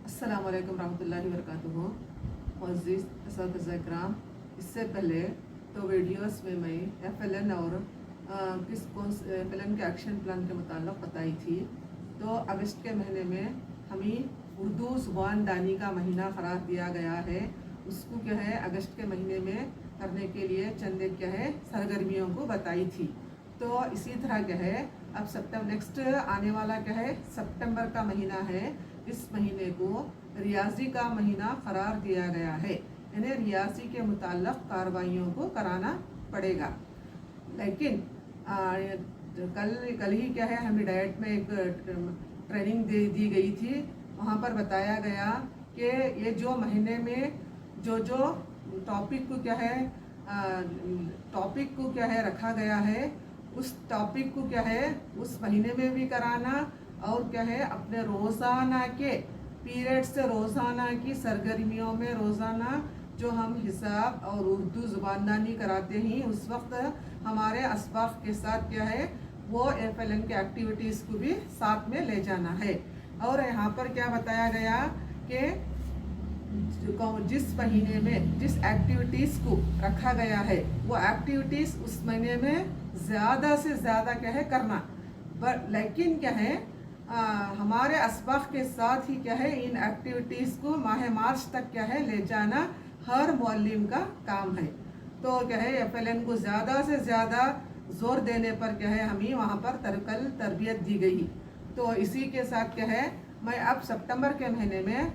अस्सलाम वालेकुम रहमतुल्लाहि वबरकातुहू। मुअज़्ज़िज़ असातिज़ा इकराम, इससे पहले तो वीडियोस में मैं FLN और FLN के एक्शन प्लान के मुताल्लिक़ बताई थी। तो अगस्त के महीने में हमें उर्दू ज़ुबान दानी का महीना क़रार दिया गया है। उसको क्या है अगस्त के महीने में करने के लिए चंद क्या है सरगर्मियों को बताई थी। तो इसी तरह क्या है अब सितंबर नेक्स्ट आने वाला क्या है सितंबर का महीना है। इस महीने को रियाजी का महीना करार दिया गया है, यानी रियाजी के मुताल्लिक़ कार्रवाइयों को कराना पड़ेगा। लेकिन कल ही क्या है हमें डाइट में एक ट्रेनिंग दी गई थी। वहाँ पर बताया गया कि ये जो महीने में जो टॉपिक को क्या है रखा गया है, उस टॉपिक को क्या है उस महीने में भी कराना और क्या है अपने रोज़ाना के पीरियड से रोज़ाना की सरगर्मियों में रोज़ाना जो हम हिसाब और उर्दू ज़ुबानदानी कराते हैं उस वक्त हमारे असबाब के साथ क्या है वो FLN के एक्टिविटीज़ को भी साथ में ले जाना है। और यहाँ पर क्या बताया गया कि जिस महीने में जिस एक्टिविटीज़ को रखा गया है वो एक्टिविटीज़ उस महीने में ज़्यादा से ज़्यादा क्या है करना, लेकिन क्या है हमारे असबाब के साथ ही क्या है इन एक्टिविटीज़ को माह मार्च तक क्या है ले जाना हर मुअल्लिम का काम है। तो क्या है FLN को ज़्यादा से ज़्यादा ज़ोर देने पर क्या है हमें वहाँ पर कल तरबियत दी गई। तो इसी के साथ क्या है मैं अब सितंबर के महीने में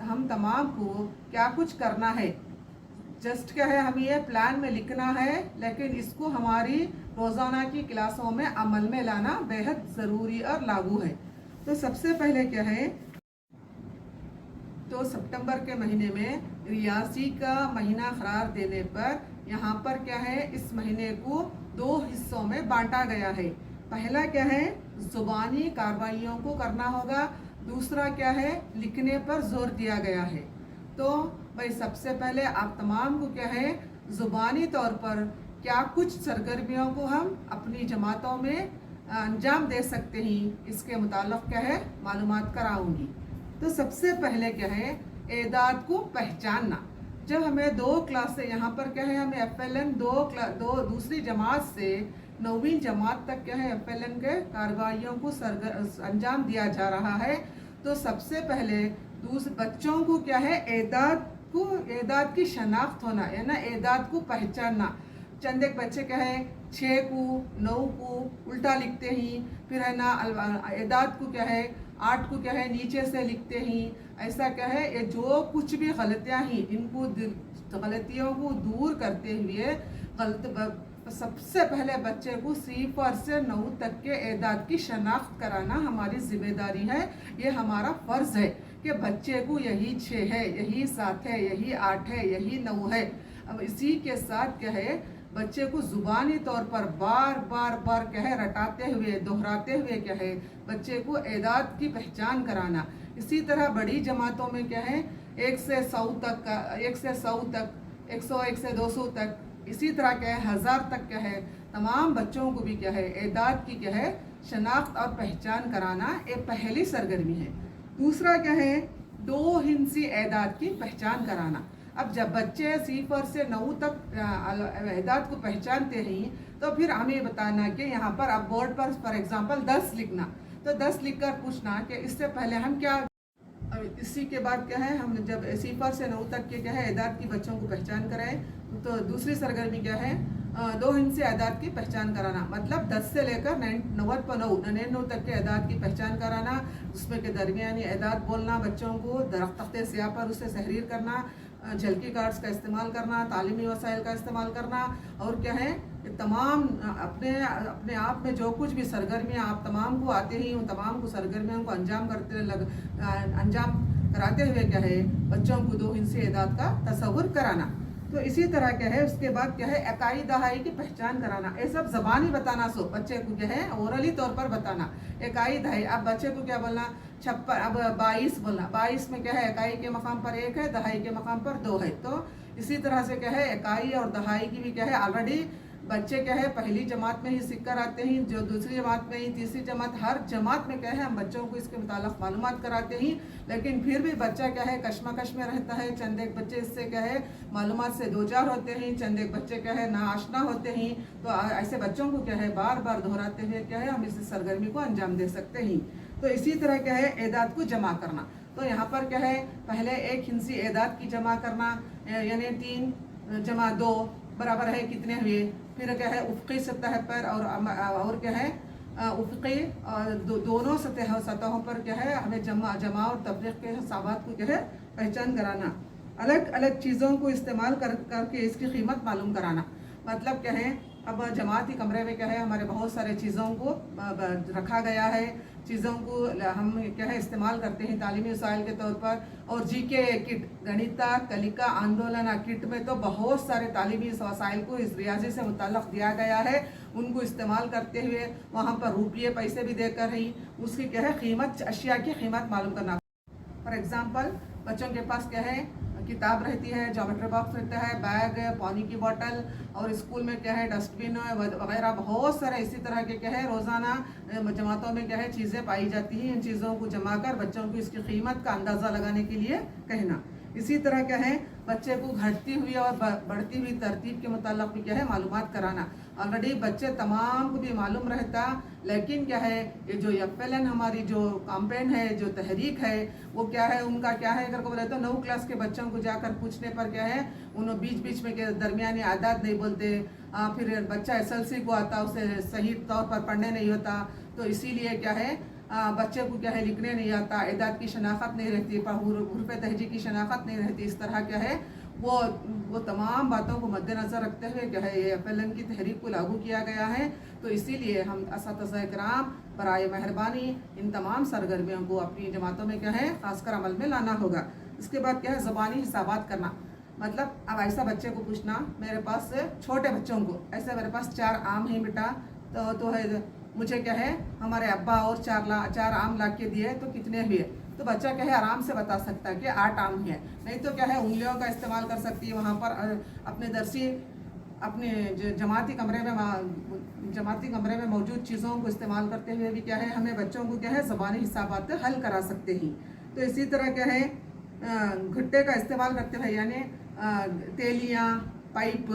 हम तमाम को क्या कुछ करना है जस्ट क्या है हमें ये प्लान में लिखना है, लेकिन इसको हमारी रोज़ाना की क्लासों में अमल में लाना बेहद ज़रूरी और लागू है। तो सबसे पहले क्या है तो सितंबर के महीने में रियासी का महीना करार देने पर यहाँ पर क्या है इस महीने को 2 हिस्सों में बांटा गया है। पहला क्या है ज़ुबानी कार्रवाइयों को करना होगा, दूसरा क्या है लिखने पर जोर दिया गया है। तो भाई सबसे पहले आप तमाम को क्या है ज़ुबानी तौर पर क्या कुछ सरगर्मियों को हम अपनी जमातों में अंजाम दे सकते हैं इसके मुताल्लिक़ क्या है मालूमात कराऊंगी। तो सबसे पहले क्या है एदाद को पहचानना। जब हमें 2 क्लास से यहाँ पर क्या है हमें FLN दो दूसरी जमात से 9वीं जमात तक क्या है FLN के कार्रवाइयों को अंजाम दिया जा रहा है। तो सबसे पहले बच्चों को क्या है एदाद की शनाख्त होना, या ना एदाद को पहचानना। चंद एक बच्चे क्या है 6 को 9 को उल्टा लिखते हैं, फिर है ना एदाद को क्या है 8 को क्या है नीचे से लिखते हैं। ऐसा क्या है ये जो कुछ भी गलतियाँ हैं इनको गलतियों को दूर करते हुए सबसे पहले बच्चे को 0 से 9 तक के एदाद की शनाख्त कराना हमारी जिम्मेदारी है। ये हमारा फ़र्ज़ है कि बच्चे को यही 6 है, यही 7 है, यही 8 है, यही 9 है। अब इसी के साथ क्या है बच्चे को ज़ुबानी तौर पर बार क्या है रटाते हुए दोहराते हुए क्या है बच्चे को एदाद की पहचान कराना। इसी तरह बड़ी जमातों में क्या है 1 से 100 तक, 101 से 200 तक, इसी तरह क्या है 1000 तक क्या है तमाम बच्चों को भी क्या है एदाद की क्या है शनाख्त और पहचान कराना ये पहली सरगर्मी है। दूसरा क्या है 2 हिंसी एदाद की पहचान कराना। अब जब बच्चे 0 से 9 तक एदाद को पहचानते हैं तो फिर हमें बताना कि यहाँ पर अब बोर्ड पर फॉर एग्जांपल 10 लिखना, तो 10 लिखकर पूछना कि इससे पहले हम क्या। इसी के बाद क्या है हम जब 0 से 9 तक के क्या है एदाद की बच्चों को पहचान कराएं तो दूसरी सरगर्मी क्या है 2 हिंसी एदाद की पहचान कराना, मतलब 10 से लेकर 99 तक के एदाद की पहचान कराना। उसमें के दरमियानी एदाद बोलना, बच्चों को तख्ते स्याह पर उसे तहरीर करना, झलकी कार्ड्स का इस्तेमाल करना, तालीमी वसाइल का इस्तेमाल करना, और क्या है तमाम अपने आप में जो कुछ भी सरगर्मियाँ आप तमाम को आते ही उन तमाम को सरगर्मियों को अंजाम कराते हुए क्या है बच्चों को 2 हिंसी एदाद का तसव्वुर कराना। तो इसी तरह क्या है उसके बाद क्या है इकाई दहाई की पहचान कराना। ये सब ज़बानी बताना, सो बच्चे को क्या है ओरली तौर पर बताना इकाई दहाई। अब बच्चे को क्या बोलना 56, अब 22 बोलना, 22 में क्या है इकाई के मकाम पर 1 है, दहाई के मकाम पर 2 है। तो इसी तरह से क्या है इकाई और दहाई की भी क्या है ऑलरेडी बच्चे क्या है पहली जमात में ही सीख कर आते हैं, जो दूसरी जमात में ही, तीसरी जमात, हर जमात में क्या है हम बच्चों को इसके मुताल्लिक़ मालूमात कराते हैं। लेकिन फिर भी बच्चा क्या है कश्मकश में रहता है। चंद एक बच्चे इससे क्या है मालूमात से दो चार होते हैं, चंद एक बच्चे क्या है नाआशना होते हैं। तो ऐसे बच्चों को क्या है बार बार दोहराते हुए क्या है हम इस सरगर्मी को अंजाम दे सकते हैं। तो इसी तरह क्या है एदाद को जमा करना। तो यहाँ पर क्या है पहले एक हिंसी एदाद की जमा करना, यानी 3 जमा 2 बराबर है कितने हुए। फिर क्या है उफ़क़ी सतह पर और क्या है उफ़क़ी दोनों सतहों पर क्या है हमें जमा और तफरीक़ के हिसाबात को क्या है पहचान कराना। अलग अलग चीज़ों को इस्तेमाल करके इसकी कीमत मालूम कराना। मतलब क्या है अब जमाती कमरे में क्या है हमारे बहुत सारे चीज़ों को रखा गया है, चीज़ों को हम क्या है इस्तेमाल करते हैं तालीमी वसाइल के तौर पर। और जीके किट गणिता कलिका आंदोलन किट में तो बहुत सारे तालीमी वसाइल को इस रियाजी से मुताल्लिक़ दिया गया है। उनको इस्तेमाल करते हुए वहाँ पर रुपये पैसे भी देकर ही उसकी क्या है कीमत अशिया की कीमत मालूम करना। फॉर एग्ज़ाम्पल बच्चों के पास क्या है किताब रहती है, ज्योमेट्री बॉक्स रहता है, बैग, पानी की बोतल, और स्कूल में क्या है डस्टबिन वगैरह बहुत सारे इसी तरह के क्या है रोज़ाना जमातों में क्या है चीज़ें पाई जाती हैं। इन चीज़ों को जमा कर बच्चों को इसकी कीमत का अंदाज़ा लगाने के लिए कहना। इसी तरह क्या है बच्चे को घटती हुई और बढ़ती हुई तरतीब के मुताल्लिक़ भी क्या है मालूमात कराना। ऑलरेडी बच्चे तमाम को भी मालूम रहता, लेकिन क्या है ये जो FLN हमारी जो कैंपेन है, जो तहरीक है, वो क्या है उनका क्या है अगर को बोले तो 9 क्लास के बच्चों को जाकर पूछने पर क्या है उन्होंने बीच बीच में के दरमियानी आदात नहीं बोलते। फिर बच्चा SLC को आता उसे सही तौर पर पढ़ने नहीं होता। तो इसीलिए क्या है बच्चे को क्या है लिखने नहीं आता, एदाद की शनाख्त नहीं रहती, हुरूफ तहजी की शनाख्त नहीं रहती। इस तरह क्या है वो तमाम बातों को मद्देनज़र रखते हुए क्या है ये FLN की तहरीक को लागू किया गया है। तो इसीलिए हम असातिज़ा कराम बराए मेहरबानी इन तमाम सरगर्मियों को अपनी जमातों में क्या है ख़ासकर अमल में लाना होगा। इसके बाद क्या है ज़बानी हिसाबात करना। मतलब अब ऐसा बच्चे को पूछना, मेरे पास छोटे बच्चों को ऐसे मेरे पास 4 आम हैं बेटा, तो है मुझे क्या है हमारे अब्बा और 4 आम ला के दिए तो कितने हुए। तो बच्चा क्या है आराम से बता सकता है कि 8 आम है। नहीं तो क्या है उंगलियों का इस्तेमाल कर सकती है वहाँ पर अपने दरसी अपने जमाती कमरे में मौजूद चीज़ों को इस्तेमाल करते हुए भी क्या है हमें बच्चों को क्या है ज़बानी हिसाबात हल करा सकते हैं। तो इसी तरह क्या है घट्टे का इस्तेमाल करते हुए यानी तेलियाँ पाइप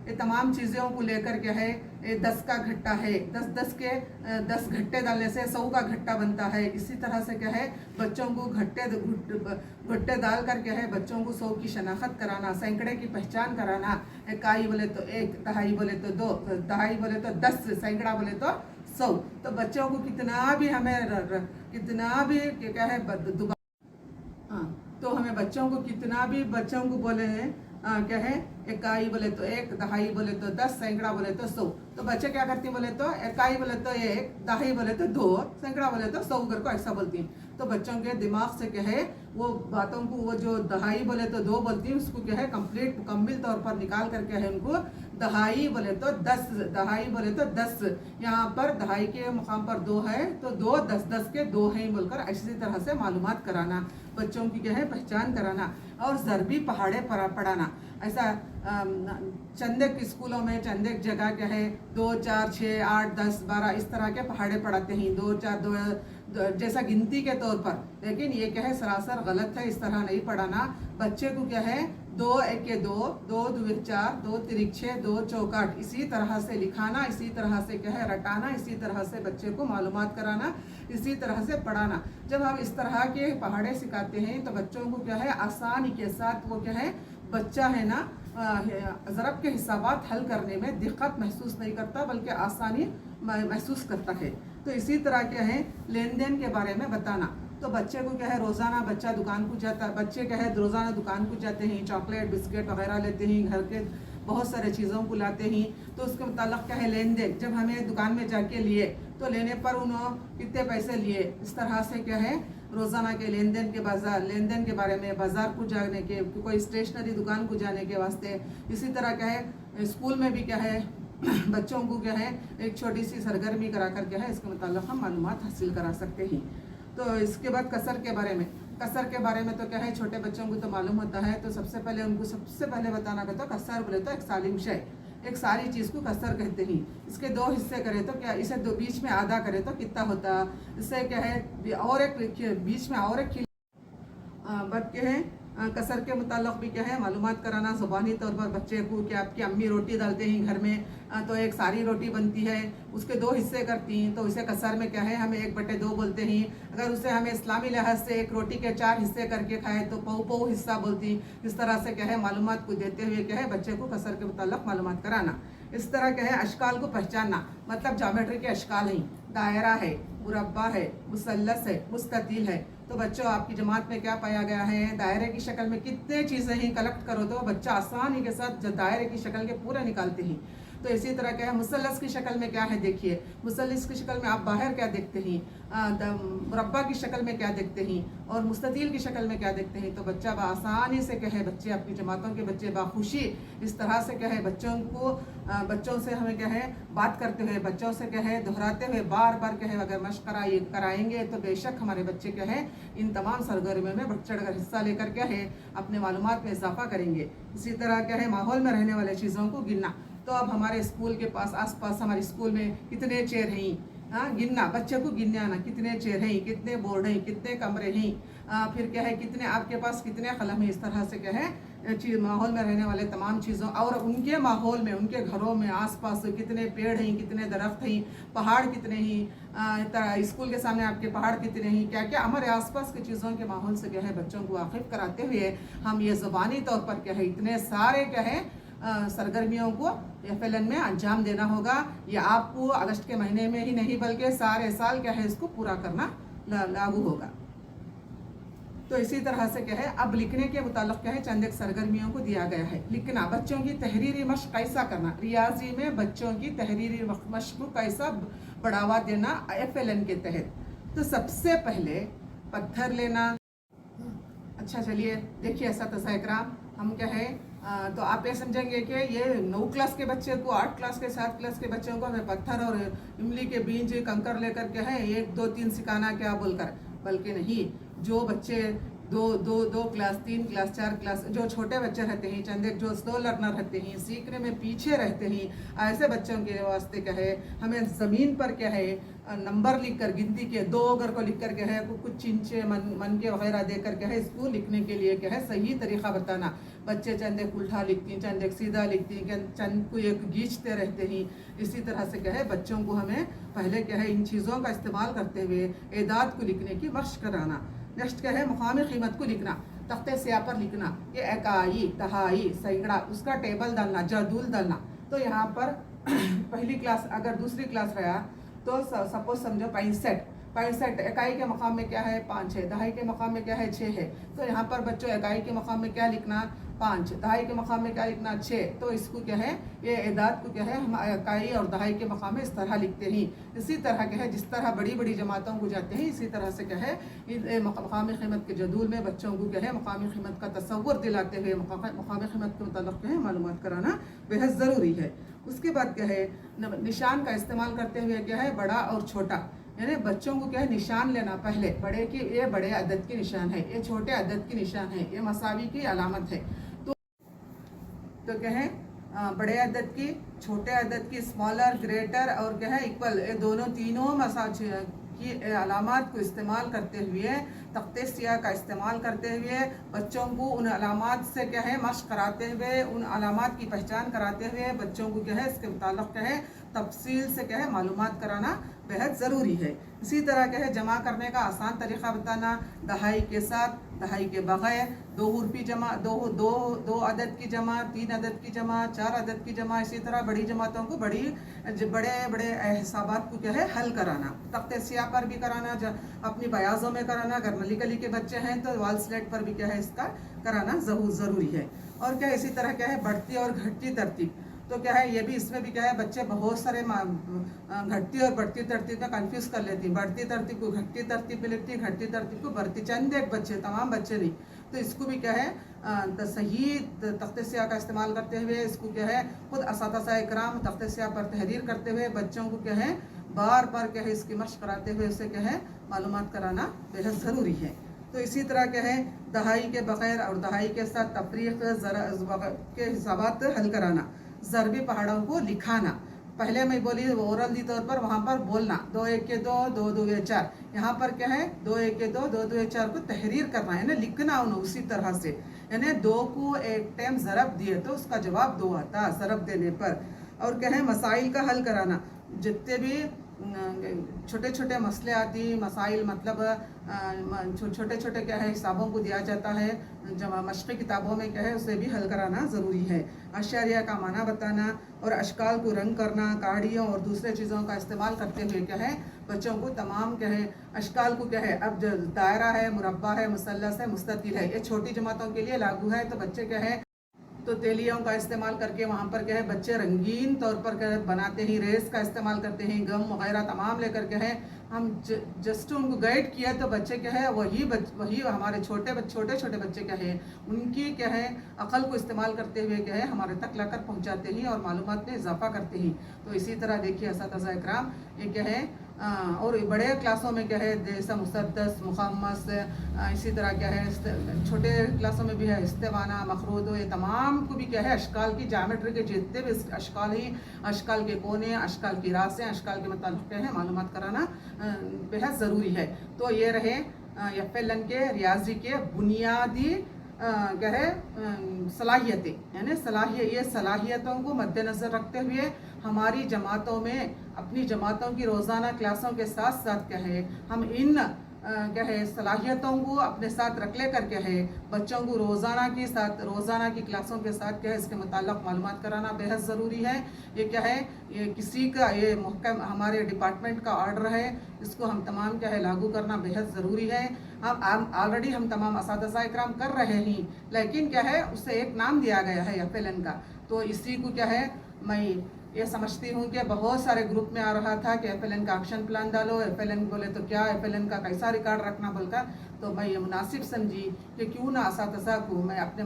ये तमाम चीज़ों को लेकर क्या है 10 का घट्टा है, 10 घट्टे डालने से 100 का घट्टा बनता है। इसी तरह से क्या है बच्चों को घट्टे डाल कर क्या है बच्चों को 100 की शनाख्त कराना, सैकड़े की पहचान कराना। इकाई बोले तो 1, दहाई बोले तो 2, दहाई बोले तो 10, सैकड़ा बोले तो 100। तो बच्चों को कितना भी क्या है तो हमें बच्चों को कितना भी बच्चों को बोले हैं क्या है इकाई बोले तो 1, दहाई बोले तो 10, सैकड़ा बोले तो 100। तो बच्चे क्या करते हैं बोले तो इकाई बोले तो 1, दहाई बोले तो 2, सैकड़ा बोले तो 100 को ऐसा बोलती हैं। तो बच्चों के दिमाग से क्या है वो बातों को वो जो दहाई बोले तो 2 बोलती हैं उसको क्या है कंप्लीट मुकम्मल तौर पर निकाल करके है उनको दहाई बोले तो 10, दहाई बोले तो 10, यहाँ पर दहाई के मुकाम पर 2 है तो 2, 10 के 2 हैं बोलकर इसी तरह से मालूमात कराना, बच्चों की क्या है पहचान कराना। और ज़रबी पहाड़े पढ़ाना। ऐसा चंदेक स्कूलों में चंदेक जगह क्या है 2, 4, 6, 8, 10, 12 इस तरह के पहाड़े पढ़ाते हैं 2, 4, 2 जैसा गिनती के तौर पर। लेकिन ये क्या है सरासर गलत है, इस तरह नहीं पढ़ाना। बच्चे को क्या है 2, 1 के 2, 2, 2, 4, 2, 3, 6, 2 चौकाट इसी तरह से लिखाना, इसी तरह से क्या है रटाना, इसी तरह से बच्चे को मालूमात कराना, इसी तरह से पढ़ाना। जब हम इस तरह के पहाड़े सिखाते हैं तो बच्चों को क्या है आसानी के साथ वो क्या है बच्चा है ना ज़रब के हिसाबात हल करने में दिक्कत महसूस नहीं करता बल्कि आसानी महसूस करता है। तो इसी तरह क्या है लेन देन के बारे में बताना। तो बच्चे को क्या है रोज़ाना बच्चा दुकान को जाता है, बच्चे क्या है रोज़ाना दुकान को जाते हैं, चॉकलेट बिस्किट वगैरह लेते हैं, घर के बहुत सारे चीज़ों को लाते हैं। तो उसके मुताल्लिक़ क्या है लेन देन, जब हमें दुकान में जाके लिए तो लेने पर उन्होंने कितने पैसे लिए, इस तरह से क्या है रोज़ाना के लेन देन के बारे में, बाज़ार को जाने के, कोई स्टेशनरी दुकान को जाने के वास्ते। इसी तरह क्या है स्कूल में भी क्या है बच्चों को क्या है एक छोटी सी सरगर्मी करा कर क्या है इसके मुताल्लिक़ हम मालूमात हासिल करा सकते हैं। तो इसके बाद कसर के बारे में तो क्या है छोटे बच्चों को तो मालूम होता है। तो सबसे पहले बताना कहता कसर बोले तो एक सालिम शय, एक सारी चीज़ को कसर कहते हैं। इसके दो हिस्से करें तो क्या, इसे दो बीच में आधा करें तो कितना होता, इससे क्या है और एक बीच में और एक बट के हैं कसर के मुताल्लिक़ भी क्या है मालूमात कराना ज़ुबानी तौर पर बच्चे को कि आपकी अम्मी रोटी डालते हैं घर में तो एक सारी रोटी बनती है, उसके दो हिस्से करती हैं तो उसे कसर में क्या है हमें 1/2 बोलते हैं। अगर उसे हमें इस्लामी लिहाज से एक रोटी के 4 हिस्से करके खाए तो पौ हिस्सा बोलती। इस तरह से क्या है मालूमात को देते हुए क्या है बच्चे को कसर के मुताल्लिक़ मालूमात कराना। इस तरह क्या है अशकाल को पहचानना, मतलब ज्योमेट्री के अशकाल हैं, दायरा है, मुरब्बा है, मुसल्लस है, मुस्ततील है। तो बच्चों आपकी जमात में क्या पाया गया है, दायरे की शक्ल में कितने चीज़ें हैं कलेक्ट करो तो बच्चा आसानी के साथ दायरे की शक्ल के पूरे निकालते हैं। तो इसी तरह क्या है मुसल्लस की शक्ल में क्या है, देखिए मुसल्लस की शक्ल में आप बाहर क्या देखते हैं, मुरब्बा की शक्ल में क्या देखते हैं और मुस्ततील की शक्ल में क्या देखते हैं। तो बच्चा आसानी से क्या है बच्चे अपनी जमातों के बच्चे बाखुशी इस तरह से क्या है बच्चों से हमें क्या है बात करते हुए बच्चों से क्या है दोहराते हुए बार बार क्या है अगर मशक कराएंगे तो बेशक हमारे बच्चे क्या है इन तमाम सरगर्मियों में बढ़ चढ़ कर हिस्सा लेकर क्या है अपने मालूमात में इजाफा करेंगे। इसी तरह क्या है माहौल में रहने वाले चीज़ों को गिनना। तो अब हमारे स्कूल के पास आसपास हमारे स्कूल में कितने चेयर हैं, गिनना, बच्चे को गिनने आना कितने चेयर हैं, कितने बोर्ड हैं, कितने कमरे हैं, फिर क्या है कितने आपके पास कितने कलम हैं। इस तरह से क्या है माहौल में रहने वाले तमाम चीज़ों और उनके माहौल में उनके घरों में आसपास कितने पेड़ हैं, कितने दरख्त हैं, पहाड़ कितने हैं, स्कूल के सामने आपके पहाड़ कितने हैं, क्या क्या हमारे आसपास की चीज़ों के माहौल से क्या है बच्चों को वाकिफ़ कराते हुए हम ये ज़ुबानी तौर पर क्या है इतने सारे क्या है सरगर्मियों को FLN में अंजाम देना होगा। ये आपको अगस्त के महीने में ही नहीं बल्कि सारे साल क्या है इसको पूरा करना लागू होगा। तो इसी तरह से क्या है अब लिखने के मुताल्लिक़ क्या है चंद एक सरगर्मियों को दिया गया है। लिखना, बच्चों की तहरीरी मश्क कैसा करना, रियाजी में बच्चों की तहरीरी मश्क को कैसा बढ़ावा देना FLN के तहत। तो सबसे पहले पत्थर लेना। अच्छा चलिए देखिए ऐसा तज़किरा हम क्या है तो आप ये समझेंगे कि ये 9 क्लास के बच्चे को 8 क्लास के 7 क्लास के बच्चों को हमें पत्थर और इमली के बीज कंकर लेकर के है 1 2 3 सिखाना क्या बोलकर, बल्कि नहीं, जो बच्चे दो क्लास 3 क्लास 4 क्लास जो छोटे बच्चे रहते हैं चंद एक जो स्लो लर्नर रहते हैं सीखने में पीछे रहते हैं ऐसे बच्चों के वास्ते क्या है हमें ज़मीन पर क्या है नंबर लिख कर गिनती के 2 अगर को लिख कर क्या है कुछ चिंचे मन के वगैरह दे कर क्या है इसको लिखने के लिए क्या है सही तरीक़ा बताना। बच्चे चंद एक उल्टा लिखती हैं, चंद एक सीधा लिखती हैं, चंद को एक गींचते रहते हैं। इसी तरह से क्या है बच्चों को हमें पहले क्या है इन चीज़ों का इस्तेमाल करते हुए एदाद को लिखने की मशक़ कराना। नेक्स्ट क्या है मुकामी कीमत को लिखना, तख्ते स्याह पर लिखना, ये इकाई दहाई सैकड़ा उसका टेबल डालना, जदूल डालना। तो यहाँ पर पहली क्लास अगर दूसरी क्लास रहा तो सपोज समझो 65 इकाई के मकाम में क्या है 5 है, दहाई के मकाम में क्या है 6 है। तो यहाँ पर बच्चों इकाई के मकाम में क्या लिखना 5, दहाई के मकाम में क्या लिखना 6। तो इसको क्या है ये एदाद को क्या है हम इकाई और दहाई के मकाम में इस तरह लिखते हैं। इसी तरह क्या है जिस तरह बड़ी बड़ी जमातों को जाते हैं इसी तरह से क्या है मकामी कीमत के जदूल में बच्चों को क्या है मकामी कीमत का तसव्वुर दिलाते हुए मकामी कीमत के मुताल्लिक़ क्या है मालूमात कराना बेहद ज़रूरी है। उसके बाद क्या है निशान का इस्तेमाल करते हुए क्या है बड़ा और छोटा, यानी बच्चों को क्या है निशान लेना, पहले बड़े की ये बड़े अदद की निशान है, ये छोटे अदद की निशान है, ये मसावी की अलामत है। तो क्या है बड़े अदद की छोटे अदद की स्मॉलर ग्रेटर और क्या है इक्वल ये दोनों तीनों मसाज की अलामात को इस्तेमाल करते हुए तख्ते स्याह का इस्तेमाल करते हुए बच्चों को उन अलामात से क्या है मश्क कराते हुए उन अलामात की पहचान कराते हुए बच्चों को क्या है इसके मुताल्लिक़ क्या है तफसील से क्या है मालूमात कराना बेहद ज़रूरी है। इसी तरह क्या है जमा करने का आसान तरीक़ा बताना, दहाई के साथ दहाई के बगैर, 2 हुर्फी जमा, दो अदद की जमा, 3 अदद की जमा, 4 अदद की जमा। इसी तरह बड़ी जमातों को बड़े हिसाबात को क्या है हल कराना, तख्ते स्याह पर भी कराना, अपनी बयाज़ों में कराना, अगर नली कली के बच्चे हैं तो वाल स्लेट पर भी क्या है इसका कराना ज़रूरी है। और क्या इसी तरह क्या है बढ़ती और घटती तरतीब, तो क्या है ये भी इसमें भी क्या है बच्चे बहुत सारे घटती और बढ़ती तरतीब में कंफ्यूज कर लेती हैं। बढ़ती तरतीब को घटती तरतीब में लिखती है, घटती तरतीब को बढ़ती, चंद एक बच्चे तमाम बच्चे नहीं। तो इसको भी क्या है सही तख्ते स्याह का इस्तेमाल करते हुए इसको क्या है खुद असातिज़ा इकराम तख्ते स्याह पर तहरीर करते हुए बच्चों को क्या है बार बार क्या है इसकी मशक़ कराते हुए उसे क्या है मालूमात कराना बेहद ज़रूरी है। तो इसी तरह क्या है दहाई के बगैर और दहाई के साथ तफरीक़ के हिसाबात हल कराना, ضربی پہاڑوں کو لکھانا. پہلے میں بولی اورلی طور پر وہاں پر بولنا 2 1 کے 2 2 2 4. یہاں پر کیا ہے 2 1 کے 2 2 2 4 کو تحریر کرنا ہے نا, لکھنا انہوں اسی طرح سے. یعنی 2 کو ایک ٹائم ضرب دیے تو اس کا جواب 2 آتا ضرب دینے پر. اور کیا ہے مسائل کا حل کرانا. جتنے بھی چھوٹے چھوٹے مسئلے آتی مسائل مطلب چھوٹے چھوٹے کیا ہے حسابوں کو دیا جاتا ہے مشقی کتابوں میں کیا ہے اسے بھی حل کرانا ضروری ہے. اشاریہ کا معنی بتانا اور اشکال کو رنگ کرنا, کاڑیوں اور دوسرے چیزوں کا استعمال کرتے ہوئے کیا ہے بچوں کو تمام کیا ہے اشکال کو کیا ہے اب دائرہ ہے, مربع ہے, مثلث ہے, مستطیل ہے, یہ چھوٹی جماعتوں کے لیے لاگو ہے. تو بچے کیا ہے تو تیلیوں کا استعمال کر کے وہاں پر کیا ہے بچے رنگین طور پر کیا ہے بناتے ہیں, ریس کا استعمال کرتے ہیں, گم وغیرہ تمام لے کر کے ہے ہم جسٹ ان کو گائیڈ کیا تو بچے کیا ہے وہی ہمارے چھوٹے چھوٹے بچے کیا ہے ان کی کیا ہے عقل کو استعمال کرتے ہوئے کیا ہے ہمارے تک لا کر پہنچاتے ہیں اور معلومات میں اضافہ کرتے ہیں. تو اسی طرح دیکھیے اساتذہ اکرام یہ کیا ہے اور بڑے کلاسوں میں کیا ہے جیسا مسدس, مخمس, اسی طرح کیا ہے چھوٹے کلاسوں میں بھی ہے استوانہ, مخروط, یہ تمام کو بھی کیا ہے اشکال کی جیومیٹری کے جتنے بھی اشکال ہیں, اشکال کے کونے, اشکال کی راسیں, اشکال کے متعلق کیا ہے معلومات کرانا بہت ضروری ہے. تو یہ رہے FLN کے ریاضی کے بنیادی کیا ہے صلاحیتیں, یعنی یہ صلاحیتوں کو مد نظر رکھتے ہوئے ہماری جماعتوں میں اپنی جماعتوں کی روزانہ کلاسوں کے ساتھ ساتھ کیا ہے ہم ان کیا ہے صلاحیتوں کو اپنے ساتھ رکھ لے کر کیا ہے بچوں کو روزانہ کی کلاسوں کے ساتھ کیا ہے اس کے متعلق معلومات کرانا بہت ضروری ہے. یہ کیا ہے یہ کسی کا یہ محکم ہمارے ڈپارٹمنٹ کا آرڈر ہے, اس کو ہم تمام کیا ہے لاگو کرنا بہت ضروری ہے. ہم آلریڈی ہم تمام اساتذہ اکرام کر رہے ہیں, لیکن کیا ہے اسے ایک نام دیا گیا ہے FLN کا. تو اسی کو کیا ہے میں یہ سمجھتی ہوں کہ بہت سارے گروپ میں آ رہا تھا کہ FLN کا ایکشن پلان ڈالو, FLN بولے تو کیا FLN کا کیسا ریکارڈ رکھنا بول کر. تو میں یہ مناسب سمجھی کہ کیوں نہ اساتذہ کو میں اپنے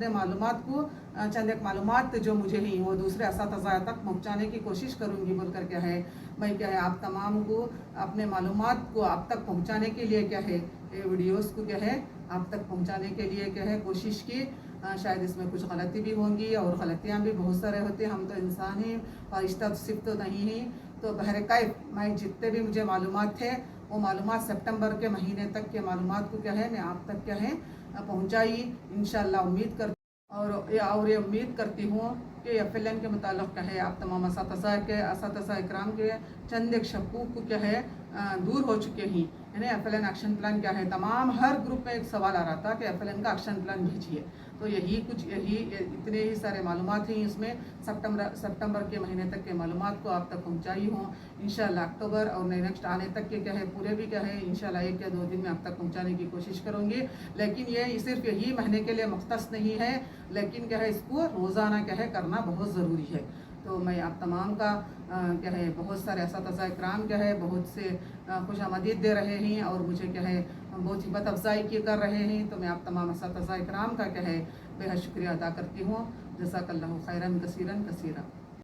معلومات کو چند ایک معلومات جو مجھے ہیں وہ دوسرے اساتذہ تک پہنچانے کی کوشش کروں گی بول کر کیا ہے میں کیا ہے آپ تمام کو اپنے معلومات کو آپ تک پہنچانے کے لیے کیا ہے یہ ویڈیوز کو کیا ہے آپ تک پہنچانے کے لیے کیا ہے کوشش کی. شاید اس میں کچھ غلطی بھی ہوں گی اور غلطیاں بھی بہت سارے ہوتے ہیں, ہم تو انسان ہیں, فرشتہ صرف تو نہیں ہیں. تو بہرکیف میں جتنے بھی مجھے معلومات تھے وہ معلومات سپٹمبر کے مہینے تک کے معلومات کو کیا ہے میں آپ تک کیا ہے پہنچائی انشاءاللہ. اور یہ امید کرتی ہوں کہ FLN کے متعلق کیا ہے آپ تمام اساتذہ اکرام کے چند ایک شکوک کو کیا ہے دور ہو چکے ہیں. یعنی FLN ایکشن پلان کیا ہے تمام ہر گروپ میں ایک سوال آ رہا تھا کہ FLN کا ایکشن پلان بھیجیے. تو یہی اتنے ہی سارے معلومات ہیں اس میں سپٹمبر کے مہینے تک کے معلومات کو آپ تک پہنچائی ہوں. انشاءاللہ اکتوبر اور نیکسٹ آنے تک کے کیا ہے پورے بھی کیا ہے انشاءاللہ 1 یا 2 دن میں آپ تک پہنچانے کی کوشش کروں گی. لیکن یہ صرف یہی مہینے کے لیے مختص نہیں ہے, لیکن کیا ہے اس کو روزانہ کیا ہے کرنا بہت ضروری ہے. تو میں آپ تمام کا کیا ہے بہت سارے اساتذہ اکرام کیا ہے بہت سے خوش آمدید دے رہے ہیں اور مجھے کیا ہے بہت ہمت افزائی کر رہے ہیں. تو میں آپ تمام اساتذہ اکرام کا کیا ہے بے حد شکریہ ادا کرتی ہوں. جزاک اللہ خیراً کثیراً.